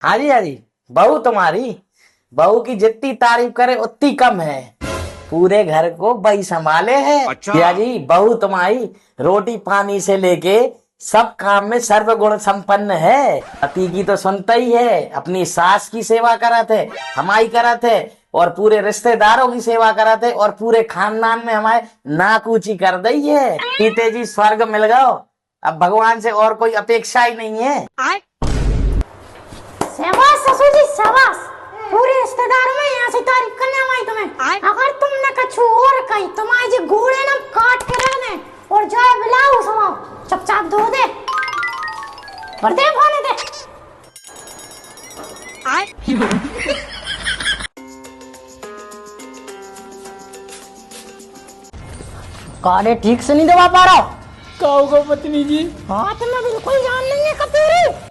हाँ जी हाँ जी। बहू तुम्हारी, बहू की जितनी तारीफ करे उतनी कम है। पूरे घर को वही संभाले है। अच्छा। या जी, बहू तुम्हारी रोटी पानी से लेके सब काम में सर्वगुण संपन्न है। पति की तो सुनता ही है, अपनी सास की सेवा करत है, हमारी करत है, और पूरे रिश्तेदारों की सेवा करत है, और पूरे खानदान में हमारे नाक ऊंची कर दी है। सीते जी स्वर्ग मिल गयो, अब भगवान से और कोई अपेक्षा ही नहीं है। शाबाश ससुर जी शाबाश। पूरे रिश्तेदारों में यहाँ से तारीफ करने आई तुम्हें। अगर तुमने कछु और कही तुम्हारे जी घोड़े ना काट के रख दे और जाए बिलाओ समाओ। चुपचाप धो दे, पर्दे खोने दे। कार्य ठीक से नहीं दबा पा रहा। का होगा पत्नी जी? हाथ में बिल्कुल जान नहीं है कतेरी।